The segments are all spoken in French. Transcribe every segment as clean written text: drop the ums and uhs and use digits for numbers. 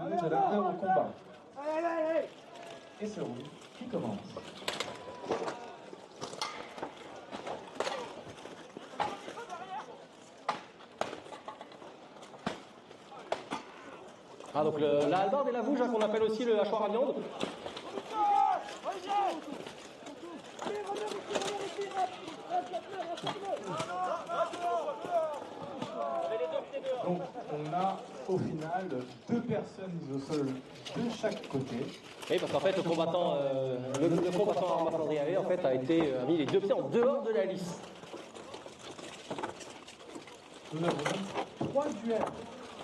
donner de l'honneur au combat. Et ce round qui commence. Ah, donc la hallebarde et la vouge, hein, qu'on appelle aussi le hachoir à viande. Donc on a au final 2 personnes mises au sol de chaque côté. Oui, parce qu'en fait, le combattant Armand Andriaé, en fait, a mis les 2 pieds en dehors de la lisse. Nous avons 3 duels.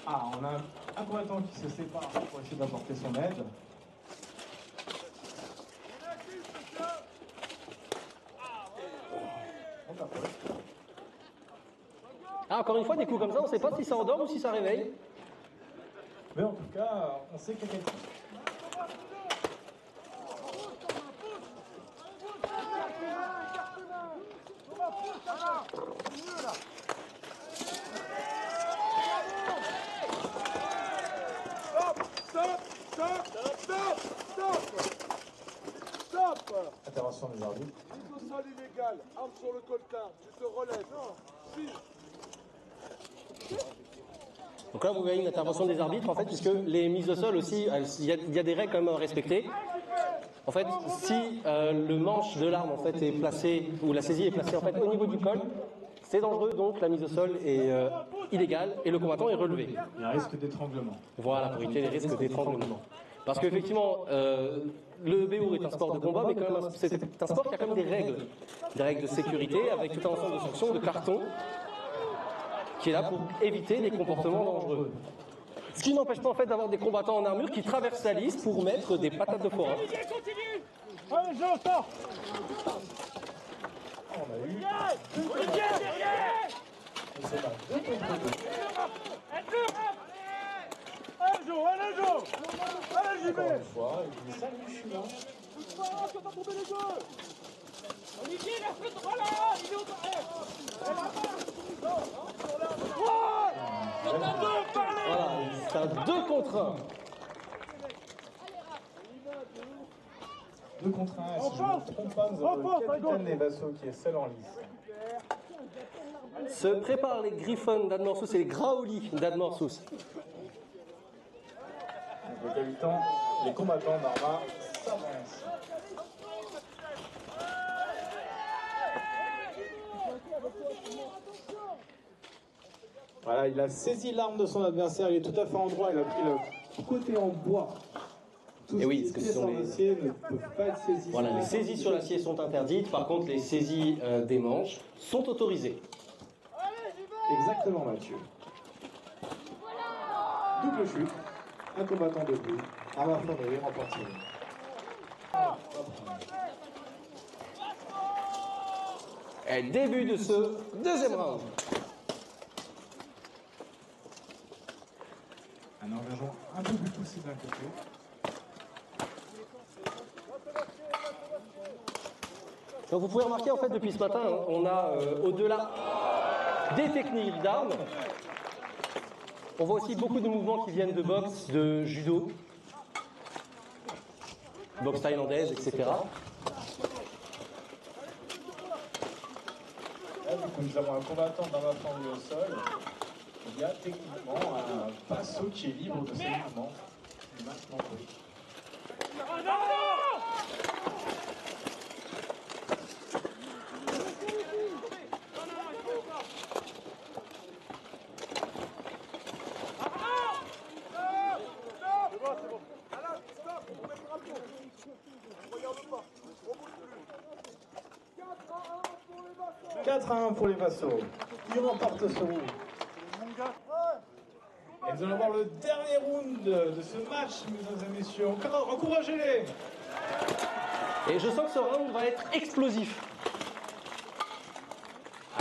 Ah, on a un combattant qui se sépare pour essayer d'apporter son aide. Ah, encore une fois, des coups comme ça, on ne sait pas si ça endort ou si ça réveille. Mais en tout cas, on sait qu'il y a quelqu'un. Stop. Intervention des arbitres. Mise au sol illégal, arme sur le coltin, tu te relèves. Non, si. Donc là, vous voyez une intervention des arbitres, en fait, puisque les mises au sol aussi, il y a des règles quand même à respecter. En fait, si le manche de l'arme en fait est placé, ou la saisie est placée en fait au niveau du col, c'est dangereux, donc la mise au sol est illégale et le combattant est relevé. Il y a un risque d'étranglement. Voilà, pour éviter les risques d'étranglement. Parce qu'effectivement, le BO est un sport de combat, mais quand même, c'est un sport qui a quand même des règles de sécurité, avec tout un ensemble de sanctions, de cartons, qui est là pour éviter les comportements dangereux. Ce qui n'empêche pas en fait d'avoir des combattants en armure qui traversent la liste pour mettre des patates de forain. Allez, je sors. On a eu. Allez, Jo, allez, Jo. Allez, j'y Encore vais. une fois, il dit salut, je suis là. Pousse pas, tu vas pas tomber les deux. Olivier, il a fait droit là. Il est au Voilà, c'est un 2 contre 1. 2 contre 1, et si je ne me trompe pas, nous avons le capitaine Nevasso qui est seul en lice. Se préparent les Griffons d'Admorsous et les Graoli d'Admorsous. Donc les combattants d'Arma s'avancent. Voilà, il a saisi l'arme de son adversaire, il est tout à fait en droit, il a pris le côté en bois. Tout Et oui, ce qui parce est que ce sont en les- acier ne peut pas être saisi. Voilà, les saisies sur l'acier sont interdites, par contre les saisies des manches sont autorisées. Exactement, Mathieu. Double chute, un combattant debout, Arma Fondrier remporte ses lignes. Et début de ce deuxième round. Un engagement un peu plus poussé d'un côté. Donc vous pouvez remarquer en fait depuis ce matin, hein, on a au-delà des techniques d'armes, on voit aussi beaucoup de mouvements qui viennent de boxe, de judo, boxe thaïlandaise, etc. Là, du coup, nous avons un combattant d'Arma Fondrier au sol. Il y a techniquement un passo qui est libre de ses mouvements. Et maintenant, oui. C'est bon. Alain, stop, on met le drapeau. On regarde pas, on bouge plus. 4 à 1 pour les Vassos. 4 à 1 pour les Vassos. Ils remportent ce round. Et nous allons voir le dernier round de ce match, mesdames et messieurs. Encore encouragez-les. Et je sens que ce round va être explosif.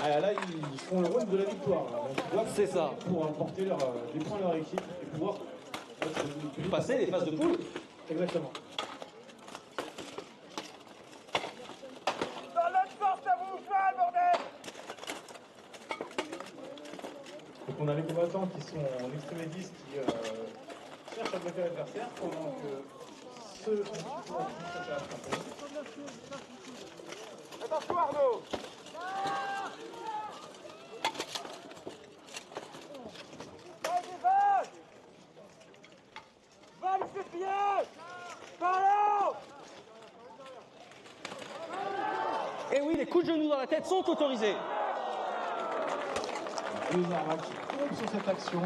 Ah, là, ils font le round de la victoire. Là. Donc, ils doivent C'est ça. pour apporter des points à leur équipe et pouvoir Passer les phases de poule. Exactement. Dans l'autre force à vous, faire, bordel. Donc on a les combattants qui sont en extrémédiste qui cherchent sur le bloqueur adversaire pendant que ceux qui vont se faire attraper. Attention Arnaud. Val, c'est bien. Ballon. Et oui, les coups de genoux dans la tête sont autorisés. Les Arabes qui tombent sur cette action.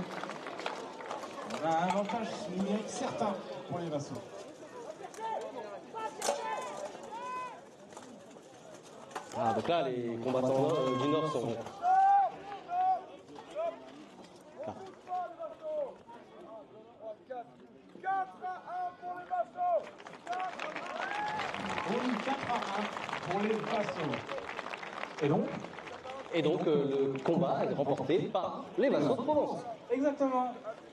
On a un avantage numérique certain pour les Vassaux. Ah, donc là, les combattants du Nord sont... Ah. 4 à 1 pour les Vassaux. 4 à 1 pour les Vassaux. Et donc Et donc, le combat est remporté par les Vassaux de Provence. exactement.